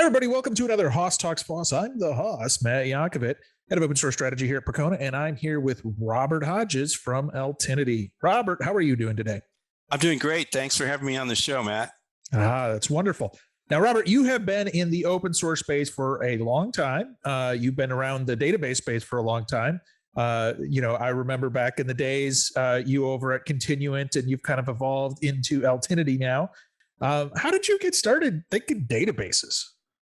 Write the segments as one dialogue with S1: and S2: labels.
S1: Everybody, welcome to another Hoss Talks Boss. I'm the Hoss, Matt Yonkovit, head of open source strategy here at Percona, and I'm here with Robert Hodges from Altinity. Robert, how are you doing today?
S2: I'm doing great. Thanks for having me on the show, Matt.
S1: That's wonderful. Now, Robert, you have been in the open source space for a long time. You've been around the database space for a long time. I remember back in the days, you over at Continuant, and you've kind of evolved into Altinity now. How did you get started thinking databases?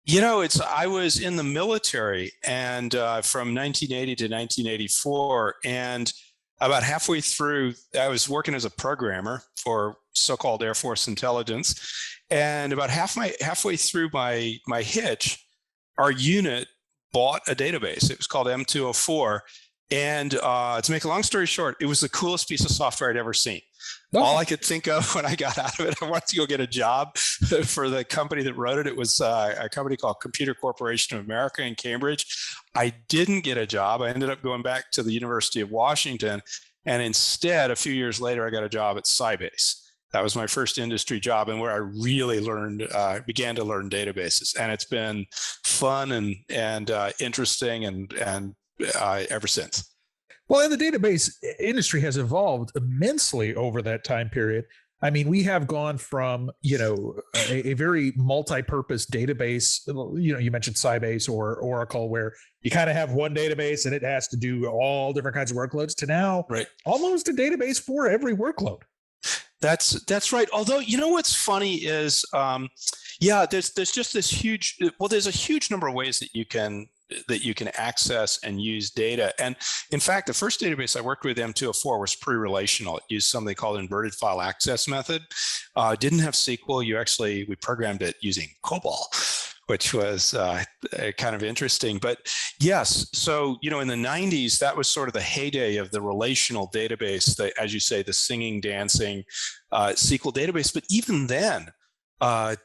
S2: I was in the military and from 1980 to 1984, and about halfway through, I was working as a programmer for so-called Air Force intelligence, and about halfway through my hitch, our unit bought a database. It was called M204, and to make a long story short, it was the coolest piece of software I'd ever seen. Oh. All I could think of when I got out of it, I wanted to go get a job for the company that wrote it. It was a company called Computer Corporation of America in Cambridge. I didn't get a job. I ended up going back to the University of Washington. And instead, a few years later, I got a job at Sybase. That was my first industry job, and where I really began to learn databases. And it's been fun and interesting and ever since.
S1: Well, and the database industry has evolved immensely over that time period. I mean, we have gone from, a very multi-purpose database, you mentioned Sybase or Oracle, where you kind of have one database and it has to do all different kinds of workloads, to now almost a database for every workload.
S2: That's right. Although, what's funny is, there's just this there's a huge number of ways that you can access and use data. And in fact, the first database I worked with, M204, was pre-relational. It used something called inverted file access method. Didn't have SQL. We programmed it using COBOL, which was kind of interesting. But yes, so, in the 90s, that was sort of the heyday of the relational database, as you say, the singing, dancing SQL database. But even then,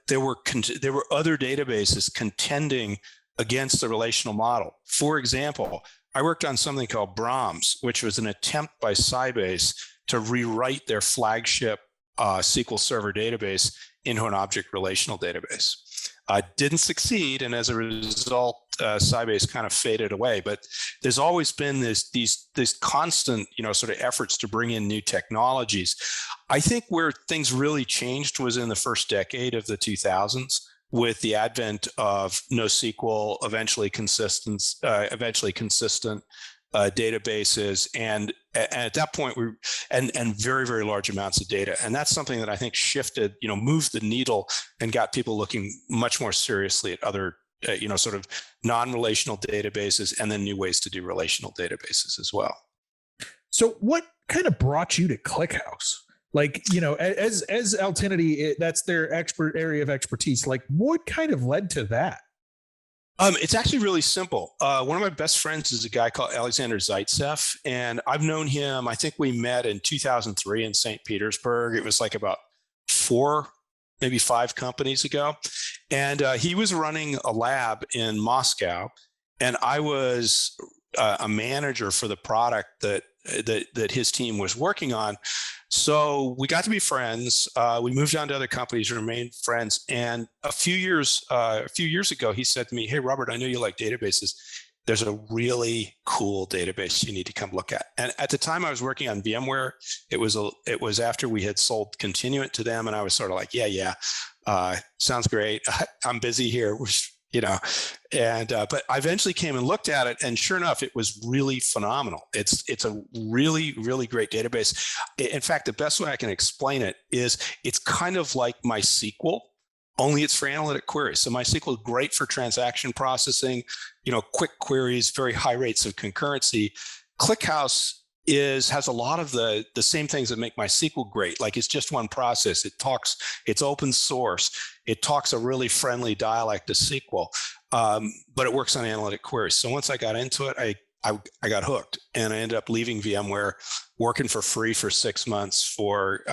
S2: there were other databases contending against the relational model. For example, I worked on something called Brahms, which was an attempt by Sybase to rewrite their flagship SQL Server database into an object relational database. Didn't succeed, and as a result, Sybase kind of faded away. But there's always been this constant, sort of efforts to bring in new technologies. I think where things really changed was in the first decade of the 2000s. With the advent of NoSQL, eventually consistent databases, and at that point and very, very large amounts of data, and that's something that I think shifted, moved the needle and got people looking much more seriously at other, sort of non-relational databases, and then new ways to do relational databases as well.
S1: So, what kind of brought you to ClickHouse? Like, as Altinity, that's their expert area of expertise. Like, what kind of led to that?
S2: It's actually really simple. One of my best friends is a guy called Alexander Zaitsev, and I've known him. I think we met in 2003 in St. Petersburg. It was like about 4, maybe 5 companies ago. And he was running a lab in Moscow, and I was a manager for the product that his team was working on. So we got to be friends. We moved on to other companies, remained friends. And a few years ago, he said to me, "Hey, Robert, I know you like databases. There's a really cool database you need to come look at." And at the time, I was working on VMware. It was after we had sold Continuant to them, and I was sort of like, "Yeah, sounds great. I'm busy here." But I eventually came and looked at it, and sure enough, it was really phenomenal. It's a really, really great database. In fact, the best way I can explain it is it's kind of like MySQL, only it's for analytic queries. So MySQL is great for transaction processing, quick queries, very high rates of concurrency. ClickHouse has a lot of the same things that make MySQL great. Like, it's just one process. It's open source. It talks a really friendly dialect of SQL, but it works on analytic queries. So once I got into it, I got hooked, and I ended up leaving VMware, working for free for 6 months for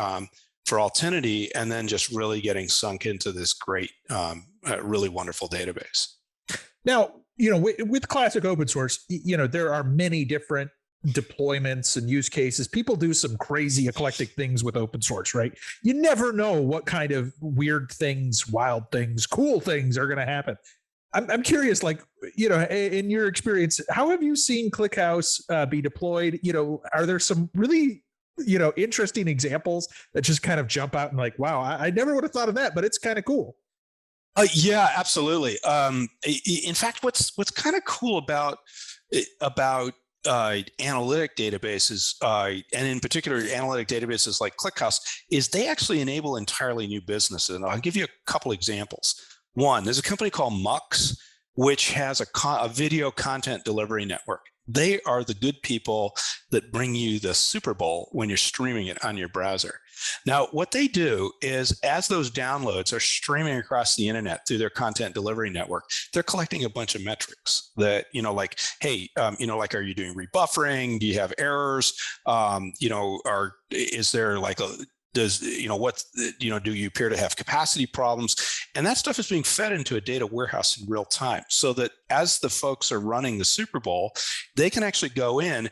S2: Altinity, and then just really getting sunk into this great, really wonderful database.
S1: Now, with classic open source, there are many different deployments and use cases. People do some crazy eclectic things with open source, right? You never know what kind of weird things, wild things, cool things are going to happen. I'm curious, like, in your experience, how have you seen ClickHouse be deployed? Are there some really, interesting examples that just kind of jump out and like, wow, I never would have thought of that, but it's kind of cool.
S2: Yeah, absolutely. In fact, what's kind of cool about analytic databases, and in particular analytic databases like ClickHouse, is they actually enable entirely new businesses. And I'll give you a couple examples. One, there's a company called Mux, which has a video content delivery network. They are the good people that bring you the Super Bowl when you're streaming it on your browser. Now, what they do is, as those downloads are streaming across the internet through their content delivery network, they're collecting a bunch of metrics that, like, hey, like, are you doing rebuffering? Do you have errors? Is there like do you appear to have capacity problems? And that stuff is being fed into a data warehouse in real time, so that as the folks are running the Super Bowl, they can actually go in,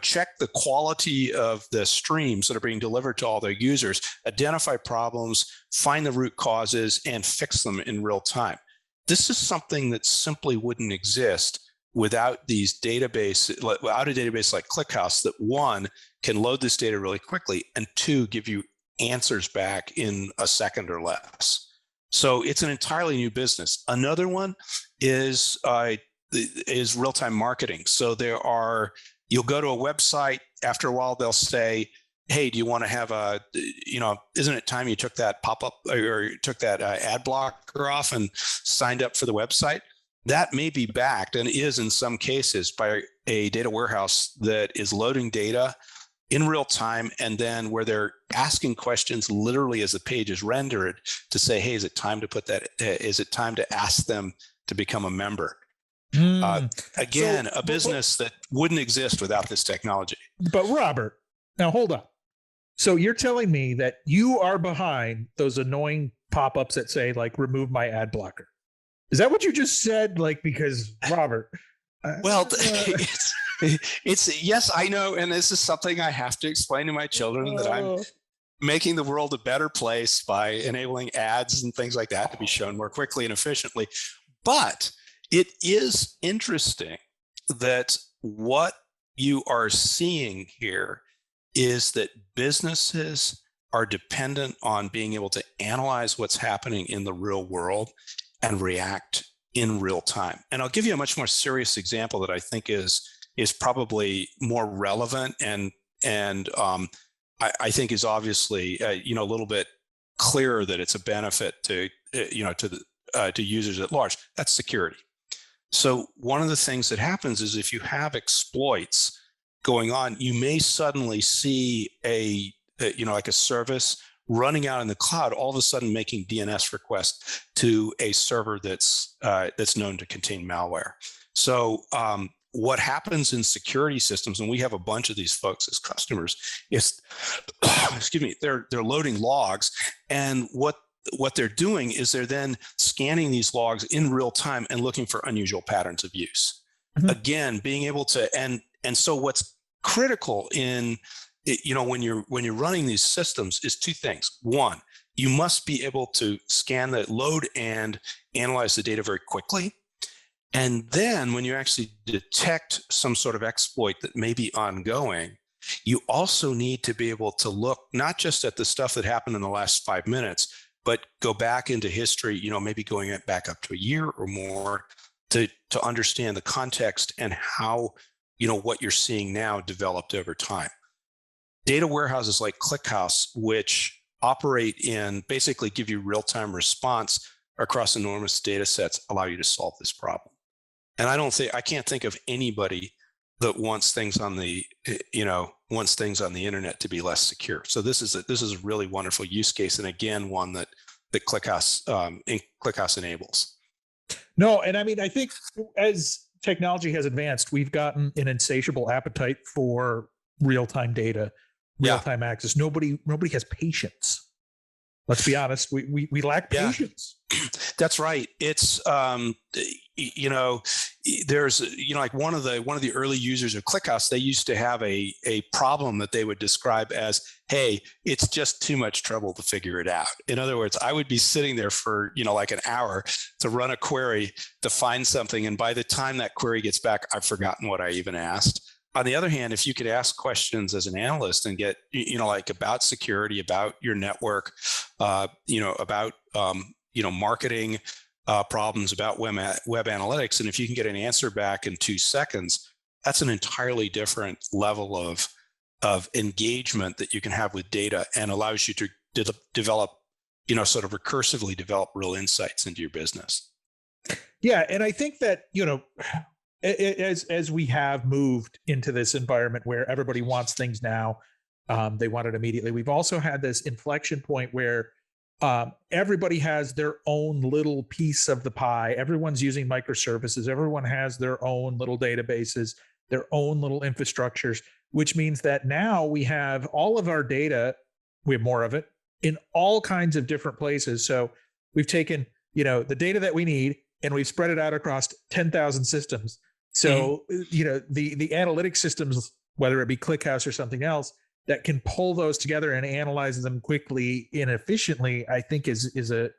S2: check the quality of the streams that are being delivered to all their users, identify problems, find the root causes, and fix them in real time. This is something that simply wouldn't exist without these databases, without a database like ClickHouse that, one, can load this data really quickly, and two, give you answers back in a second or less. So it's an entirely new business. Another one is real-time marketing. So you'll go to a website, after a while they'll say, hey, do you want to have isn't it time you took that pop-up or took that ad blocker off and signed up for the website? That may be backed, and is in some cases, by a data warehouse that is loading data in real time, and then where they're asking questions literally as the page is rendered to say, hey, is it time to ask them to become a member? Again, a business that wouldn't exist without this technology.
S1: But Robert, now hold on. So you're telling me that you are behind those annoying pop-ups that say, like, remove my ad blocker. Is that what you just said? Like, because Robert.
S2: Well, it's yes, I know. And this is something I have to explain to my children, that I'm making the world a better place by enabling ads and things like that to be shown more quickly and efficiently. But it is interesting that what you are seeing here is that businesses are dependent on being able to analyze what's happening in the real world and react in real time. And I'll give you a much more serious example that I think is probably more relevant and I think is obviously a little bit clearer that it's a benefit to to users at large. That's security. So one of the things that happens is, if you have exploits going on, you may suddenly see like a service running out in the cloud, all of a sudden making DNS requests to a server that's known to contain malware. So what happens in security systems, and we have a bunch of these folks as customers, is they're loading logs, and what they're doing is they're then scanning these logs in real time and looking for unusual patterns of use. Mm-hmm. Again, being able to and so what's critical in when you're running these systems is two things. One, you must be able to scan the load and analyze the data very quickly. And then when you actually detect some sort of exploit that may be ongoing, you also need to be able to look not just at the stuff that happened in the last 5 minutes, but go back into history, maybe going back up to a year or more to understand the context and how, what you're seeing now developed over time. Data warehouses like ClickHouse, which operate in basically give you real-time response across enormous data sets, allow you to solve this problem. And I can't think of anybody that wants things on the internet to be less secure. So this is a really wonderful use case, and again, one that ClickHouse enables.
S1: No, and I mean, I think as technology has advanced, we've gotten an insatiable appetite for real-time data, real-time access. Nobody has patience. Let's be honest. We lack patience.
S2: That's right. It's there's, like one of the early users of ClickHouse, they used to have a problem that they would describe as, hey, it's just too much trouble to figure it out. In other words, I would be sitting there for, like an hour to run a query to find something. And by the time that query gets back, I've forgotten what I even asked. On the other hand, if you could ask questions as an analyst and get, like about security, about your network, about, marketing, problems, about web analytics, and if you can get an answer back in 2 seconds, that's an entirely different level of engagement that you can have with data, and allows you to develop, sort of recursively develop real insights into your business.
S1: Yeah, and I think that as we have moved into this environment where everybody wants things now, they want it immediately. We've also had this inflection point where everybody has their own little piece of the pie. Everyone's using microservices. Everyone has their own little databases, their own little infrastructures, which means that now we have all of our data, we have more of it in all kinds of different places. So we've taken, the data that we need and we've spread it out across 10,000 systems. So, the analytic systems, whether it be ClickHouse or something else, that can pull those together and analyze them quickly and efficiently, I think is a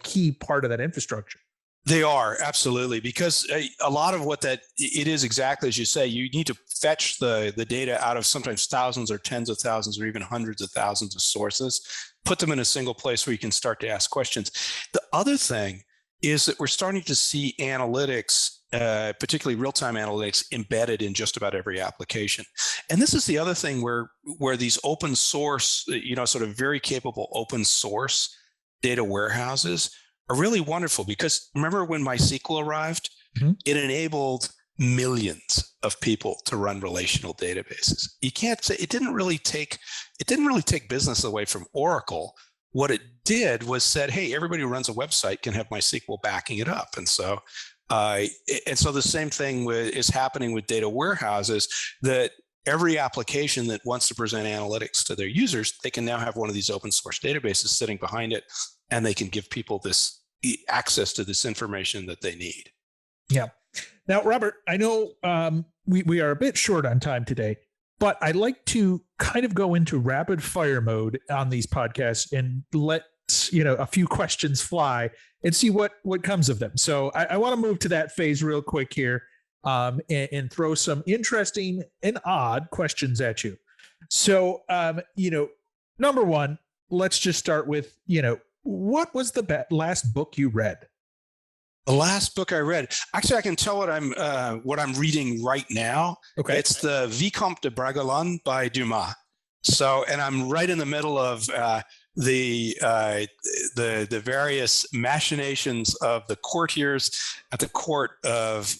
S1: key part of that infrastructure.
S2: They are, absolutely, because a lot of it is exactly as you say. You need to fetch the data out of sometimes thousands or tens of thousands or even hundreds of thousands of sources, put them in a single place where you can start to ask questions. The other thing is that we're starting to see analytics, particularly real-time analytics, embedded in just about every application. And this is the other thing where these open source, sort of very capable open source data warehouses are really wonderful, because remember when MySQL arrived, it enabled millions of people to run relational databases. You can't say it didn't really take business away from Oracle. What it did was said, hey, everybody who runs a website can have MySQL backing it up. And so the same thing is happening with data warehouses, that every application that wants to present analytics to their users, they can now have one of these open source databases sitting behind it, and they can give people this access to this information that they need.
S1: Yeah. Now, Robert, I know we are a bit short on time today, but I'd like to kind of go into rapid fire mode on these podcasts and let a few questions fly and see what comes of them. So I want to move to that phase real quick here, and throw some interesting and odd questions at you. So, number one, let's just start with, what was the last book you read?
S2: The last book I read, actually, I can tell what I'm reading right now.
S1: Okay.
S2: It's the Vicomte de Bragelonne by Dumas. So, and I'm right in the middle of the various machinations of the courtiers at the court of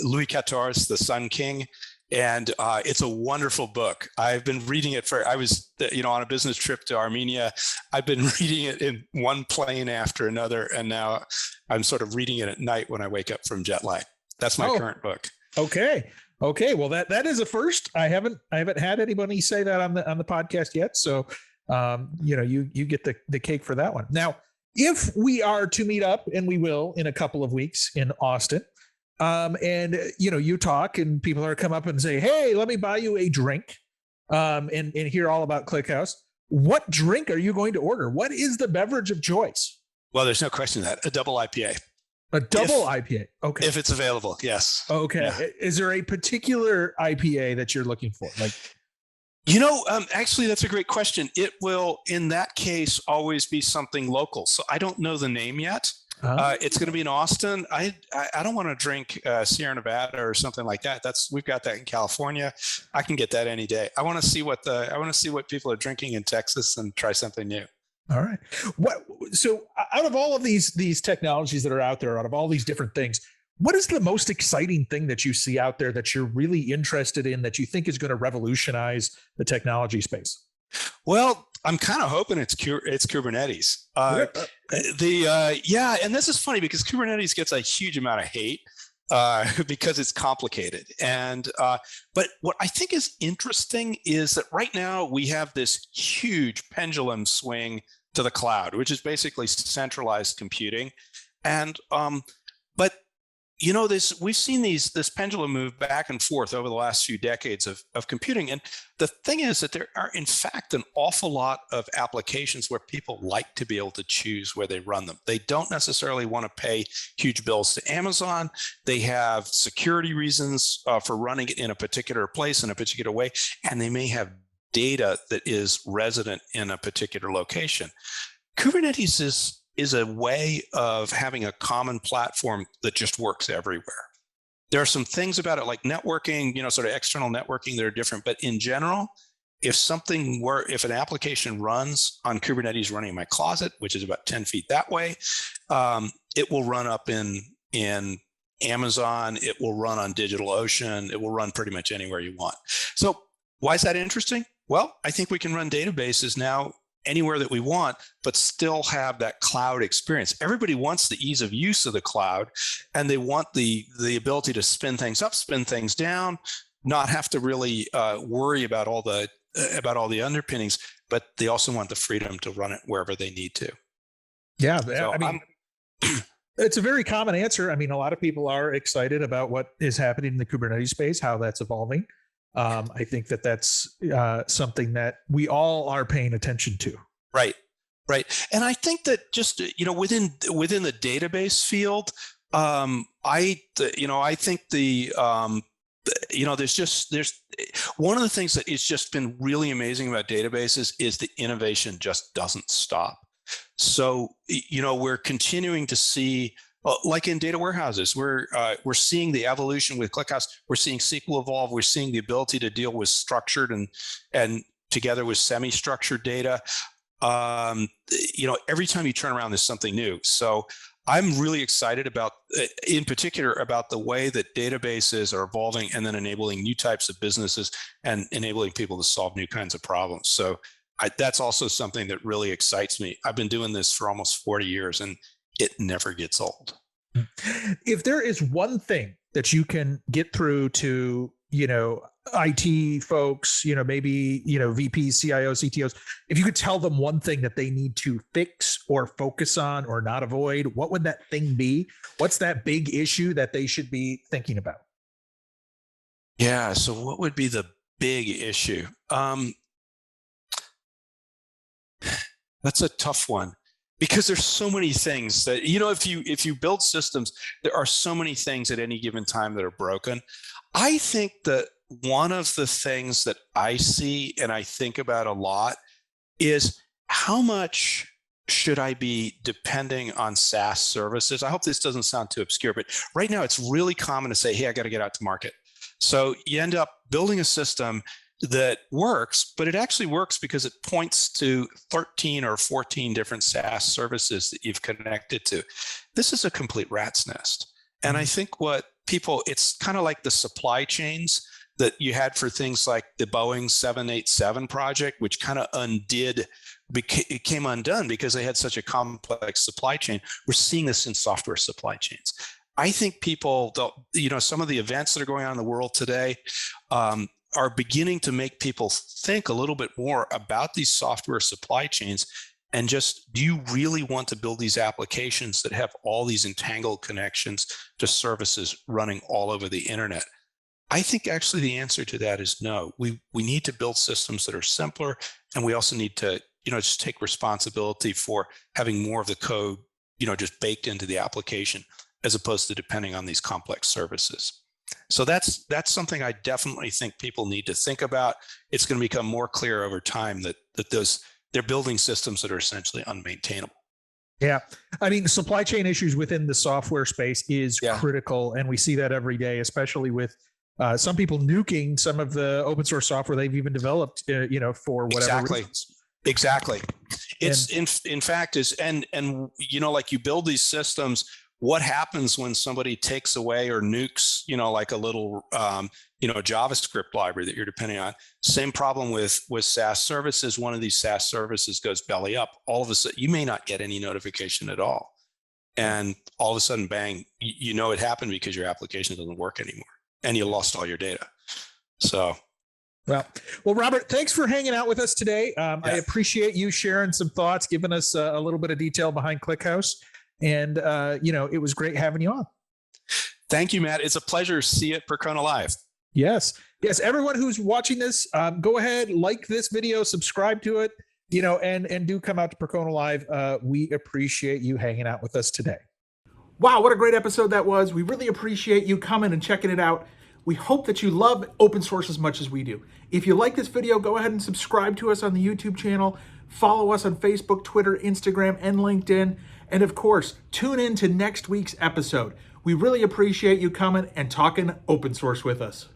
S2: Louis XIV, the Sun King. And it's a wonderful book. I've been reading it I was, on a business trip to Armenia. I've been reading it in one plane after another. And now I'm sort of reading it at night when I wake up from jet lag. That's my current book.
S1: Okay. Well, that is a first. I haven't had anybody say that on the podcast yet. So, you get the cake for that one. Now, if we are to meet up, and we will in a couple of weeks in Austin, and you talk and people are come up and say, hey, let me buy you a drink, and hear all about ClickHouse. What drink are you going to order? What is the beverage of choice?
S2: Well, there's no question that a double IPA.
S1: A double IPA. Okay.
S2: If it's available. Yes.
S1: Okay. Yeah. Is there a particular IPA that you're looking for? Like,
S2: actually, that's a great question. It will, in that case, always be something local. So I don't know the name yet. It's going to be in Austin. I don't want to drink Sierra Nevada or something like that. We've got that in California. I can get that any day. I want to see what people are drinking in Texas and try something new.
S1: All right. So out of all of these technologies that are out there, out of all these different things, what is the most exciting thing that you see out there that you're really interested in, that you think is going to revolutionize the technology space?
S2: Well, I'm kind of hoping it's Kubernetes. And this is funny because Kubernetes gets a huge amount of hate because it's complicated. And but what I think is interesting is that right now we have this huge pendulum swing to the cloud, which is basically centralized computing. And but we've seen this pendulum move back and forth over the last few decades of computing. And the thing is that there are, in fact, an awful lot of applications where people like to be able to choose where they run them. They don't necessarily want to pay huge bills to Amazon. They have security reasons for running it in a particular place in a particular way, and they may have data that is resident in a particular location. Kubernetes is a way of having a common platform that just works everywhere. There are some things about it like networking, sort of external networking that are different, but in general, if an application runs on Kubernetes running in my closet, which is about 10 feet that way, it will run up in Amazon, it will run on DigitalOcean, it will run pretty much anywhere you want. So why is that interesting? Well, I think we can run databases now anywhere that we want, but still have that cloud experience. Everybody wants the ease of use of the cloud, and they want the ability to spin things up, spin things down, not have to really worry about all the underpinnings, but they also want the freedom to run it wherever they need to.
S1: Yeah, so it's a very common answer. I mean, a lot of people are excited about what is happening in the Kubernetes space, how that's evolving. I think that's something that we all are paying attention to.
S2: Right. And I think that just, within the database field, I think there's one of the things that has just been really amazing about databases is the innovation just doesn't stop. So, we're continuing to see, like in data warehouses, we're seeing the evolution with ClickHouse. We're seeing SQL evolve. We're seeing the ability to deal with structured and together with semi-structured data. Every time you turn around, there's something new. So I'm really excited about, in particular, about the way that databases are evolving and then enabling new types of businesses and enabling people to solve new kinds of problems. So that's also something that really excites me. I've been doing this for almost 40 years, and it never gets old.
S1: If there is one thing that you can get through to, IT folks, maybe, VPs, CIOs, CTOs, if you could tell them one thing that they need to fix or focus on or not avoid, what would that thing be? What's that big issue that they should be thinking about?
S2: Yeah. So what would be the big issue? That's a tough one. Because there's so many things that, if you build systems, there are so many things at any given time that are broken. I think that one of the things that I see and I think about a lot is how much should I be depending on SaaS services? I hope this doesn't sound too obscure, but right now it's really common to say, hey, I got to get out to market. So you end up building a system that works, but it actually works because it points to 13 or 14 different SaaS services that you've connected to. This is a complete rat's nest. And I think it's kind of like the supply chains that you had for things like the Boeing 787 project, which kind of became undone because they had such a complex supply chain. We're seeing this in software supply chains. I think people, some of the events that are going on in the world today, are beginning to make people think a little bit more about these software supply chains and just, do you really want to build these applications that have all these entangled connections to services running all over the internet? I think actually the answer to that is no. We need to build systems that are simpler, and we also need to, just take responsibility for having more of the code, just baked into the application as opposed to depending on these complex services. So that's something I definitely think people need to think about. It's going to become more clear over time that they're building systems that are essentially unmaintainable.
S1: Yeah. I mean, supply chain issues within the software space is critical. And we see that every day, especially with some people nuking some of the open source software they've even developed, for whatever reasons.
S2: Exactly. It's in fact is, and like you build these systems, what happens when somebody takes away or nukes, like a little, JavaScript library that you're depending on? Same problem with SaaS services. One of these SaaS services goes belly up. All of a sudden, you may not get any notification at all. And all of a sudden, bang, it happened because your application doesn't work anymore and you lost all your data. So.
S1: Well, Robert, thanks for hanging out with us today. I appreciate you sharing some thoughts, giving us a little bit of detail behind ClickHouse. And, it was great having you on.
S2: Thank you, Matt. It's a pleasure. See you at Percona Live.
S1: Yes. Yes. Everyone who's watching this, go ahead, like this video, subscribe to it, and do come out to Percona Live. We appreciate you hanging out with us today.
S3: Wow, what a great episode that was. We really appreciate you coming and checking it out. We hope that you love open source as much as we do. If you like this video, go ahead and subscribe to us on the YouTube channel. Follow us on Facebook, Twitter, Instagram, and LinkedIn. And of course, tune in to next week's episode. We really appreciate you coming and talking open source with us.